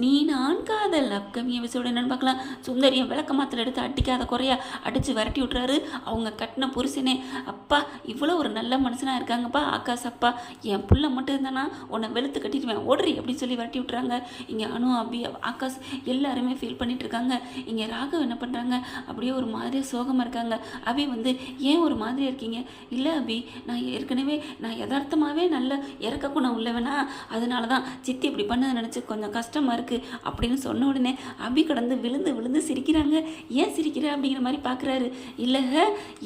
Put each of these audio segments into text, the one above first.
நீ நான் காதல் அப்கமிங் எபிசோடு என்னன்னு பார்க்கலாம். சுந்தரியம் விளக்க மாத்திரை எடுத்து அடிக்காத குறையா அடித்து விரட்டி விட்றாரு. அவங்க கட்டின புருஷனே, அப்பா இவ்வளோ ஒரு நல்ல மனுஷனாக இருக்காங்கப்பா ஆகாஷ் அப்பா, என் புள்ள மட்டும் இருந்தானா உன்னை வெளுத்து கட்டிடுவேன் ஓடுறி அப்படின்னு சொல்லி விரட்டி விட்றாங்க. இங்கே அனு அபி ஆகாஷ் எல்லாருமே ஃபீல் பண்ணிட்டு இருக்காங்க. இங்கே ராகவ் என்ன பண்ணுறாங்க, அப்படியே ஒரு மாதிரியாக சோகமாக இருக்காங்க. அபி வந்து ஏன் ஒரு மாதிரியாக இருக்கீங்க? இல்லை அபி, நான் ஏற்கனவே நான் யதார்த்தமாகவே நல்ல இறக்க குணம் உள்ளவனா, அதனால தான் சித்தி இப்படி பண்ணதை நினச்சி கொஞ்சம் கஷ்டமாக இருக்குது அப்படின்னு சொன்ன உடனே அபி கடந்து விழுந்து விழுந்து சிரிக்கிறாங்க. ஏன் சிரிக்கிற அப்படிங்கிற மாதிரி பார்க்குறாரு. இல்லை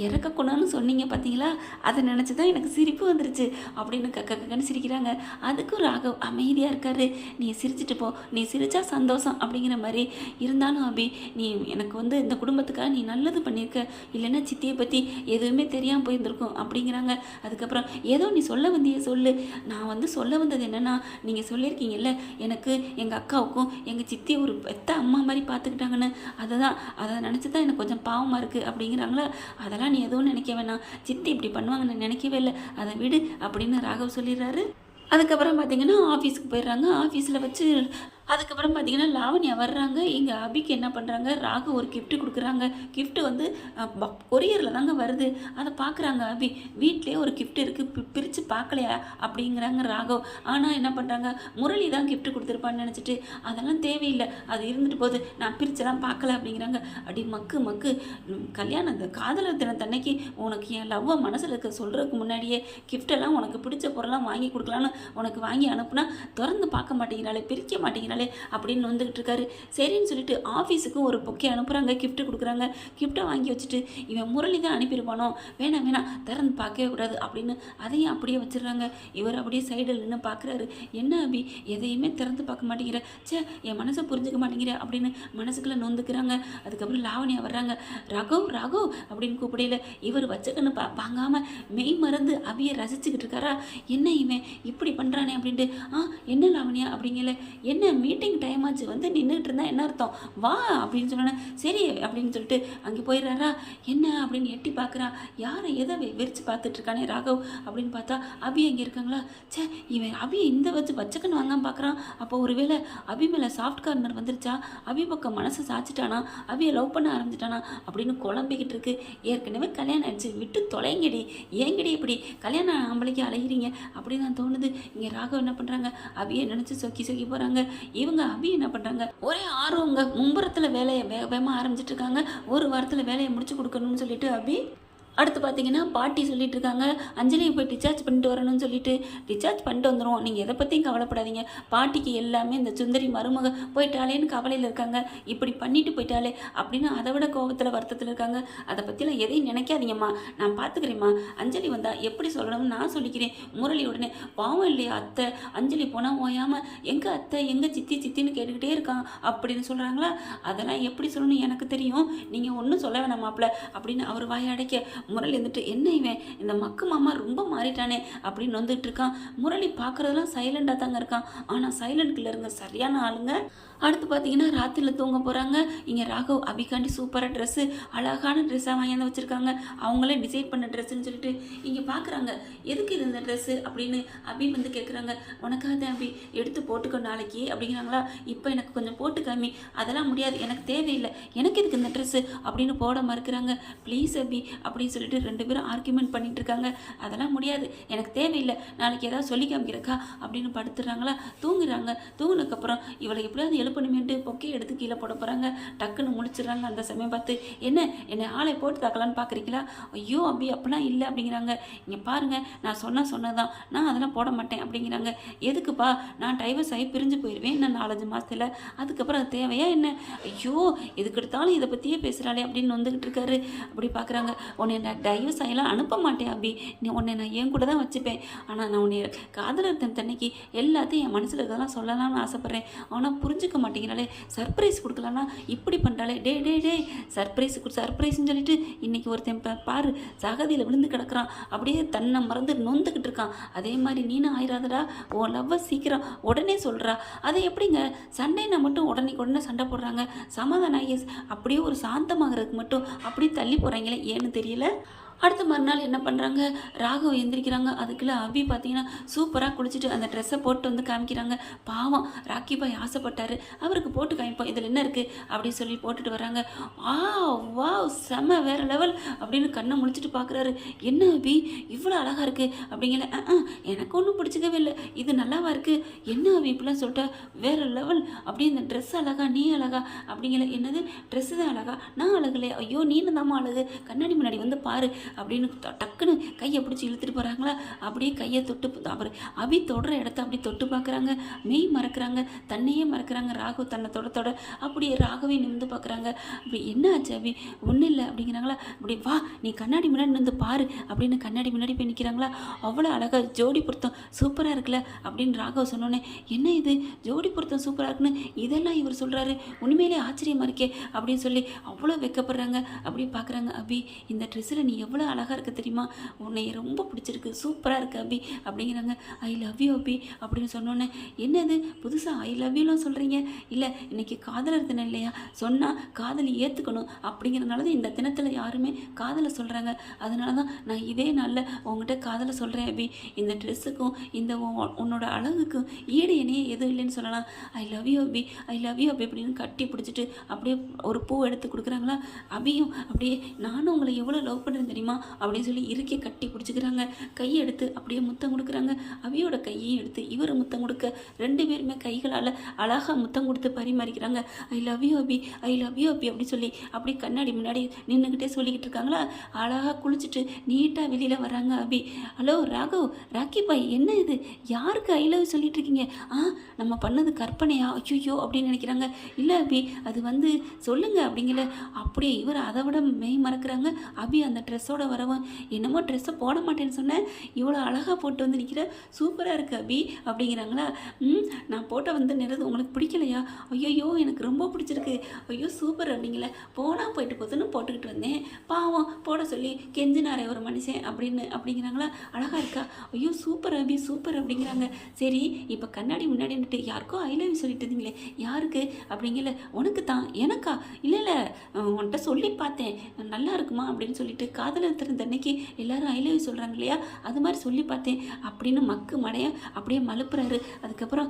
இறக்க குணம்னு சொன்னீங்க பார்த்தீங்களா, அதை நினச்சி தான் எனக்கு சிரிப்பு வந்துருச்சு அப்படின்னு கக்கன்னு சிரிக்கிறாங்க. அதுக்கும் ராகவ் அமைதியாக இருக்காரு. நீ சிரிச்சிட்டு போ, நீ சிரிச்சா சந்தோஷம் அப்படிங்கிற மாதிரி. இருந்தாலும் அபி, நீ எனக்கு வந்து இந்த குடும்பத்துக்காக நீ நல்லது பண்ணியிருக்க, இல்லைன்னா சித்தியை பற்றி எதுவுமே தெரியாமல் போயிருந்துருக்கும் அப்படிங்கிறாங்க. அதுக்கப்புறம் ஏதோ நீ சொல்ல வந்திய சொல்லு. நான் வந்து சொல்ல வந்தது என்னென்னா, நீங்கள் சொல்லியிருக்கீங்கல்ல எனக்கு எங்கள் அக்காவுக்கும் எங்கள் சித்தி ஒரு பெத்த அம்மா மாதிரி பார்த்துக்கிட்டாங்கன்னு, அதை நினச்சி தான் எனக்கு கொஞ்சம் பாவமாக இருக்குது அப்படிங்கிறாங்களா. அதெல்லாம் நீ எதுவும் நினைக்க வேணாம், சித்தி இப்படி பண்ணுவாங்கன்னு நினைக்கவே இல்லை, அதை விடு அப்படின்னு ராகவ் சொல்லிடுறாரு. அதுக்கப்புறம் பார்த்தீங்கன்னா ஆஃபீஸுக்கு போயிடுறாங்க. ஆஃபீஸில் வச்சு அதுக்கப்புறம் பார்த்தீங்கன்னா லாவண்யா வர்றாங்க. இங்கே அபிக்கு என்ன பண்ணுறாங்க, ராகு ஒரு கிஃப்ட்டு கொடுக்குறாங்க. கிஃப்ட்டு வந்து கொரியரில் தாங்க வருது. அதை பார்க்குறாங்க அபி. வீட்லேயே ஒரு கிஃப்ட் இருக்குது, பிரித்து பார்க்கலையா அப்படிங்கிறாங்க ராகவ். ஆனால் என்ன பண்ணுறாங்க, முரளி தான் கிஃப்ட்டு கொடுத்துருப்பான்னு நினச்சிட்டு அதெல்லாம் தேவையில்லை, அது இருந்துட்டு போகுது, நான் பிரிச்செல்லாம் பார்க்கல அப்படிங்கிறாங்க. அப்படி மக்கு கல்யாணம் அந்த காதலர் தினத்தன்னைக்கு உனக்கு என் லவ்வை மனசில் இருக்க சொல்கிறதுக்கு முன்னாடியே கிஃப்டெல்லாம் உனக்கு பிடிச்ச பொருளாக வாங்கி கொடுக்கலான்னு உனக்கு வாங்கி அனுப்புனா திறந்து பார்க்க மாட்டேங்கிறாளே, பிரிக்க மாட்டேங்கிறாளே அப்படின்னு வந்துகிட்டு இருக்காரு. சரின்னு சொல்லிட்டு ஆஃபீஸுக்கும் ஒரு பொக்கே அனுப்புகிறாங்க, கிஃப்ட் கொடுக்குறாங்க. கிஃப்ட்டை வாங்கி வச்சுட்டு இவன் முரளி தான் அனுப்பியிருப்பானோ, வேணாம் திறந்து பார்க்கவே கூடாது அப்படின்னு அதையும் அப்படியே வச்சிடுறாங்க. இவர் அப்படியே சைடில் நின்று பார்க்குறாரு. என்ன அபி, எதையுமே திறந்து பார்க்க மாட்டேங்கிற, என் மனசை புரிஞ்சுக்க மாட்டேங்கிற அப்படின்னு மனசுக்குள்ளே நொந்துக்கிறாங்க. அதுக்கப்புறம் லாவண்யா வர்றாங்க. ராகவ் அப்படின்னு கூப்பிடையில இவர் வச்சக்கன்னு வாங்காமல் மெய் மறந்து அபியை ரசிச்சுக்கிட்டு இருக்காரா. என்ன இவன் இப்படி பண்ணுறானே அப்படின்ட்டு. என்ன லாவண்யா அப்படிங்கல, என்ன மீட்டிங் டைம் ஆச்சு வந்து நின்றுட்டு இருந்தா என்ன அர்த்தம், வா அப்படின்னு சொன்னேன். சரி அப்படின்னு சொல்லிட்டு அங்கே போயிடுறாரா. என்ன அப்படின்னு எட்டி பார்க்குறா. யாரை எதை விரிச்சு பார்த்துட்டு இருக்கானே ராகவ் அப்படின்னு பார்த்தா அபி அங்கே இருக்காங்களா. இவன் அபி இந்த வச்சக்கன்னு வாங்காமல் பார்க்குறான். அப்போ ஒருவேளை அபி மேலே சாஃப்ட் கார்னர் வந்துருச்சா, அபி பக்கம் மனசை சாச்சிட்டானா, அபியை லவ் பண்ண ஆரம்பிச்சிட்டானா அப்படின்னு குழம்பிக்கிட்டு இருக்கு. ஏற்கனவே கல்யாணம் ஆயிடுச்சு, விட்டு தொலைங்கடி, ஏங்கடி இப்படி கல்யாணம் ஆம்பளைக்கு அலைகிறீங்க அப்படின்னு தான் தோணுது. இங்கே ராகவ் என்ன பண்ணுறாங்க, அபியை நினச்சி சொக்கி போகிறாங்க. இவங்க அபி என்ன பண்ணுறாங்க, ஒரே ஆர்வங்க மும்புறத்தில் வேலையை வேகமாக ஆரம்பிச்சிட்டு இருக்காங்க. ஒரு வாரத்தில் வேலையை முடிச்சு கொடுக்கணும்னு சொல்லிட்டு அபி. அடுத்து பார்த்தீங்கன்னா பாட்டி சொல்லிட்டு இருக்காங்க, அஞ்சலியை போய் டிஸ்சார்ஜ் பண்ணிட்டு வரணும்னு சொல்லிட்டு. டிஸ்சார்ஜ் பண்ணிட்டு வந்துடும், நீங்கள் எதை பற்றியும் கவலைப்படாதீங்க. பாட்டிக்கு எல்லாமே இந்த சுந்தரி மருமக போயிட்டாலேன்னு கவலையில் இருக்காங்க, இப்படி பண்ணிட்டு போயிட்டாலே அப்படின்னு அதை விட கோபத்தில் வருத்தத்தில் இருக்காங்க. அதை பற்றிலாம் எதையும் நினைக்காதீங்கம்மா, நான் பார்த்துக்கிறேம்மா. அஞ்சலி வந்தால் எப்படி சொல்லணும்னு நான் சொல்லிக்கிறேன். முரளி உடனே பாவம் இல்லையா அத்தை, அஞ்சலி போனால் ஓயாமல் எங்கள் அத்தை எங்கள் சித்தின்னு கேட்டுக்கிட்டே இருக்கான் அப்படின்னு சொல்கிறாங்களா. அதெல்லாம் எப்படி சொல்லணும் எனக்கு தெரியும், நீங்கள் ஒன்றும் சொல்ல வேணாம் மாப்பிள்ள அப்படின்னு அவர் வாயை அடைக்க. முரளி வந்துட்டு என்ன இவன் இந்த மக்கு மாமா ரொம்ப மாறிட்டானே அப்படின்னு வந்துட்டு இருக்கான். முரளி பார்க்குறதெல்லாம் சைலண்டாக தாங்க இருக்கான், ஆனால் சைலண்ட் கில்லருங்க, சரியான ஆளுங்க. அடுத்து பார்த்தீங்கன்னா ராத்திரியில் தூங்க போகிறாங்க. இங்கே ராகவ் அபிகாண்டி சூப்பராக ட்ரெஸ்ஸு, அழகான ட்ரெஸ்ஸாக வாங்கி வச்சுருக்காங்க. அவங்களே டிசைட் பண்ண ட்ரெஸ்ஸுன்னு சொல்லிட்டு இங்கே பார்க்குறாங்க. எதுக்கு இது இந்த ட்ரெஸ்ஸு அப்படின்னு அபி வந்து கேட்குறாங்க. உனக்காக தான் அபி, எடுத்து போட்டுக்கோ நாளைக்கு அப்படிங்கிறாங்களா. இப்போ எனக்கு கொஞ்சம் போட்டு காமி. அதெல்லாம் முடியாது, எனக்கு தேவையில்லை, எனக்கு எதுக்கு இந்த ட்ரெஸ்ஸு அப்படின்னு போட மறுக்கிறாங்க. ப்ளீஸ் அபி அப்படின்னு சொல்லிட்டு ரெண்டு பேரும் ஆர்கியூமெண்ட் பண்ணிட்டு இருக்காங்க. அதெல்லாம் முடியாது, எனக்கு தேவையில்லை, நாளைக்கு ஏதாவது சொல்லி காமிக்கிறக்கா அப்படின்னு படுத்துடுறாங்களா. தூங்குறாங்க. தூங்குனதுக்கப்புறம் இவளை எப்படியாவது எழுப்பணுமேட்டு பொக்கே எடுத்து கீழே போட போகிறாங்க. டக்குன்னு முடிச்சிடுறாங்க. அந்த சமயம் பார்த்து என்னை ஆளை போட்டு தாக்கலான்னு பார்க்குறீங்களா. ஐயோ அபி அப்படிலாம் இல்லை அப்படிங்கிறாங்க. இங்கே பாருங்கள், நான் சொன்னதான், நான் அதெல்லாம் போட மாட்டேன் அப்படிங்கிறாங்க. எதுக்குப்பா, நான் டைவர்ஸ் ஆகி பிரிஞ்சு போயிடுவேன் இன்னும் 4-5 மாதத்தில், அதுக்கப்புறம் அது தேவையா என்ன, ஐயோ எதுக்கு எடுத்தாலும் இதை பற்றியே பேசுகிறாளே அப்படின்னு வந்துக்கிட்டு இருக்காரு. அப்படி பார்க்குறாங்க. உன்னை நான் டைவர்ஸ் ஆகலாம் அனுப்ப மாட்டேன் அபி, உன்னை நான் என் கூட தான் வச்சுப்பேன், ஆனால் நான் உன்னை காதலர் தன்னைக்கு எல்லாத்தையும் என் மனசில் இதெல்லாம் சொல்லலாம்னு ஆசைப்பட்றேன், ஆனால் புரிஞ்சுக்க மாட்டேங்கிறாளே, சர்ப்ரைஸ் கொடுக்கலான்னா இப்படி பண்ணுறாளே. டே சர்ப்ரைஸ்ன்னு சொல்லிட்டு இன்றைக்கி ஒருத்தன் பாரு சகதியில் விழுந்து கிடக்குறான், அப்படியே தன்னை மறந்து நொந்துக்கிட்டு இருக்கான். அதே மாதிரி நீனும் ஆயிராதடா, உன் லவ்வை சீக்கிரம் உடனே சொல்கிறா. அதை எப்படிங்க சண்டைனா மட்டும் உடனே சண்டை போடுறாங்க, சமாதானம் ஆகி அப்படியே ஒரு சாந்தமாகறதுக்கு மட்டும் அப்படியே தள்ளி போகிறாங்களே ஏன்னு தெரியல. அடுத்த மறுநாள் என்ன பண்ணுறாங்க, ராகவ் எந்திரிக்கிறாங்க. அதுக்குள்ளே அபி பார்த்தீங்கன்னா சூப்பராக குளிச்சுட்டு அந்த ட்ரெஸ்ஸை போட்டு வந்து காமிக்கிறாங்க. பாவம் ராக்கி பாய் ஆசைப்பட்டாரு, அவருக்கு போட்டு காமிப்போம், இதில் என்ன இருக்குது அப்படின்னு சொல்லி போட்டுட்டு வராங்க. வாவ் செம வேறு லெவல் அப்படின்னு கண்ணை முழிச்சிட்டு பார்க்குறாரு. என்ன அபி இவ்வளோ அழகாக இருக்குது அப்படிங்கல. எனக்கு ஒன்றும் பிடிச்சிக்கவே இல்லை, இது நல்லாவா இருக்குது, என்ன அபி இப்படிலாம் சொல்லிட்டா, வேறு லெவல் அப்படி இந்த ட்ரெஸ் அழகா நீ அழகா அப்படிங்கல. என்னது ட்ரெஸ்ஸு தான் அழகா, நான் அழகுலே, ஐயோ நீனு தாம்மா அழகு, கண்ணாடி முன்னாடி வந்து பாரு அப்படின்னு டக்குன்னு கையை பிடிச்சி இழுத்துட்டு போகிறாங்களா. அப்படியே கையை தொட்டு அவர் அபி தொடுற இடத்த அப்படி தொட்டு பார்க்குறாங்க. மெய் மறக்கிறாங்க, தன்னையே மறக்கிறாங்க. ராகவ் தன்னை தொட அப்படியே ராகவே நிமிந்து பார்க்குறாங்க. அப்படி என்ன ஆச்சு அபி, ஒன்றும் இல்லை அப்படிங்கிறாங்களா. அப்படி வா நீ கண்ணாடி முன்னாடி நின்று பாரு அப்படின்னு கண்ணாடி முன்னாடி போய் நிற்கிறாங்களா. அவ்வளோ அழகாக ஜோடி பொருத்தம் சூப்பராக இருக்குல்ல அப்படின்னு ராகவ் சொன்னோன்னே, என்ன இது ஜோடி பொருத்தம் சூப்பராக இருக்குன்னு இதெல்லாம் இவர் சொல்கிறாரு, உண்மையிலே ஆச்சரியமாக இருக்கே அப்படின்னு சொல்லி அவ்வளோ வெக்கப்படுறாங்க. அப்படி பார்க்குறாங்க. அபி இந்த ட்ரெஸ்ஸில் நீ எவ்வளோ அழகாக இருக்க தெரியுமா, உன்னை ரொம்ப பிடிச்சிருக்கு, சூப்பராக இருக்கு அபி அப்படிங்கிறாங்க. ஐ லவ் யூ அபி அப்படின்னு சொன்னோன்னே, என்னது புதுசாக ஐ லவ் யூலாம் சொல்கிறீங்க, இல்லை இன்றைக்கி காதலர் தினம் இல்லையா, சொன்னால் காதலி ஏற்றுக்கணும் அப்படிங்கிறதுனால தான் இந்த தினத்தில் யாருமே காதலை சொல்கிறாங்க, அதனால தான் நான் இதே நாளில் உங்கள்கிட்ட காதலை சொல்கிறேன் அபி. இந்த ட்ரெஸ்ஸுக்கும் இந்த உன்னோட அழகுக்கும் ஈடு இணையே எதுவும் இல்லைன்னு சொல்லலாம். I love you Abhi, I love you Abhi அப்படின்னு கட்டி பிடிச்சிட்டு அப்படியே ஒரு பூ எடுத்து கொடுக்குறாங்களா. அபியும் அப்படியே நானும் உங்களை எவ்வளோ லவ் பண்ணுறேன் தெரியுமா அப்படின்னு சொல்லி இறுக்கி கட்டி பிடிச்சிக்கிறாங்க. கையை எடுத்து அப்படியே முத்தம் கொடுக்குறாங்க. அவியோட கையையும் எடுத்து இவர் முத்தம் கொடுக்க, ரெண்டு பேருமே கைகளால் அழகாக முத்தம் கொடுத்து பரிமாறிக்கிறாங்க. I love you Abhi, I love you Abhi அப்படி சொல்லி அப்படி கண்ணாடி முன்னாடி நின்றுக்கிட்டே சொல்லிக்கிட்டு இருக்காங்களா. அழகாக குளிச்சுட்டு நீட்டாக வெளியில் வராங்க அபி. ஹலோ ராகவ், ராக்கி பாய், என்ன இது யாருக்கு ஐ லவ் சொல்லிட்டு இருக்கீங்க, நம்ம பண்ணது கற்பனையா, ஐயோ அப்படின்னு நினைக்கிறாங்க. இல்லை அபி அது வந்து சொல்லுங்க அப்படிங்கல. அப்படியே இவர் அதை விட மெய் மறக்கிறாங்க. அபி அந்த ட்ரெஸ்ஸோட வரவும், என்னமோ ட்ரெஸ்ஸை போட மாட்டேன்னு சொன்னேன், இவ்வளோ அழகாக போட்டு வந்து நிற்கிற, சூப்பராக இருக்குது அபி அப்படிங்கிறாங்களா. நான் போட்ட வந்து நிறது உங்களுக்கு பிடிக்கலையா, ஐயோ எனக்கு ரொம்ப பிடிச்சிருக்கு, ஐயோ சூப்பர் அப்படிங்கல. போனால் போயிட்டு போதுன்னு போட்டுக்கிட்டு வந்தேன், பாவம் போட சொல்லி கெஞ்சினாரே ஒரு மனுஷன் அப்படிங்கிறாங்களா. அழகாக இருக்கா, ஐயோ சூப்பர் அபி சூப்பர் அப்படிங்கிறாங்க. சரி இப்போ கண்ணாடி முன்னாடி நின்றுட்டு யாருக்கோ ஐ லவ் யூ சொல்லிட்டு இருந்தீங்களே, யாருக்கு அப்படிங்கல. உனக்கு தான், எனக்கா, இல்லை உன்கிட்ட சொல்லி பார்த்தேன் நல்லா இருக்குமா அப்படின்னு சொல்லிட்டு, காதலர் திறந்த அன்னைக்கு எல்லாரும் ஐ லவ் யூ சொல்கிறாங்க இல்லையா, அது மாதிரி சொல்லி பார்த்தேன் அப்படின்னு மக்கு மடைய அப்படியே மலுப்புறாரு. அதுக்கப்புறம்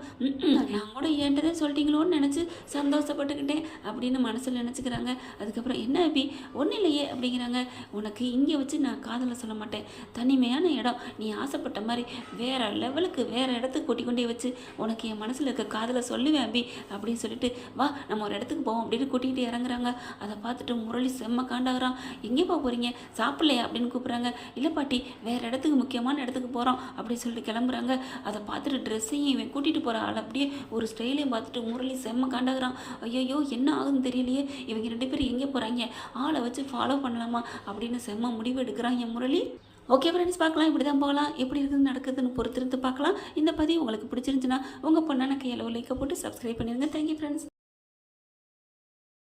நான் கூட ஏன்ட்டதே சொல்லிட்டீங்களோன்னு நினச்சி சந்தோஷப்பட்டுக்கிட்டேன் அப்படின்னு மனசில் நினச்சிக்கிறாங்க. அதுக்கப்புறம் என்ன அபி ஒன்றும் இல்லையே அப்படிங்கிறாங்க. உனக்கு இங்கே வச்சு நான் காதலை சொல்ல மாட்டேன், தனிமையான இடம், நீ ஆசைப்பட்ட மாதிரி வேறு லெவலுக்கு வேறு இடத்துக்கு கொண்டே வச்சு உனக்கு என் மனசில் இருக்க காதலை சொல்லுவேன் அபி அப்படின்னு சொல்லிட்டு, வா நம்ம ஒரு இடத்துக்கு போவோம் அப்படின்னு கூட்டிகிட்டு இறங்குறாங்க. அதை பார்த்துட்டு முரளி செம்ம காண்டாகிறான். எங்கே போகிறீங்க, சாப்பிட்லையா அப்படின்னு கூப்பிட்றாங்க. இல்லை பாட்டி வேறு இடத்துக்கு முக்கியமான இடத்துக்கு போகிறோம் அப்படின்னு சொல்லிட்டு கிளம்புறாங்க. அதை பார்த்துட்டு ட்ரெஸ்ஸையும் இவன் கூட்டிகிட்டு போகிற ஆள் அப்படியே ஒரு ஸ்டைலையும் பார்த்துட்டு முரளி செம்ம காண்டாகிறான். ஐயோ என்ன ஆகுதுன்னு தெரியலையே, இவங்க ரெண்டு பேரும் எங்கே போகிறாங்க, ஆளை வச்சு ஃபாலோ பண்ணலாமா அப்படின்னு செம்ம முடிவு எடுக்கிறான் என் முரளி. ஓகே ஃப்ரெண்ட்ஸ், பார்க்கலாம், இப்படி தான் போகலாம், எப்படி இருக்குது நடக்குதுன்னு பொறுத்திருந்து பார்க்கலாம். இந்த பதிவு உங்களுக்கு பிடிச்சிருந்துச்சுன்னா உங்கள் பொண்ணான கையில் லைக்கை போட்டு சப்ஸ்கிரைப் பண்ணிடுங்க. Thank you friends.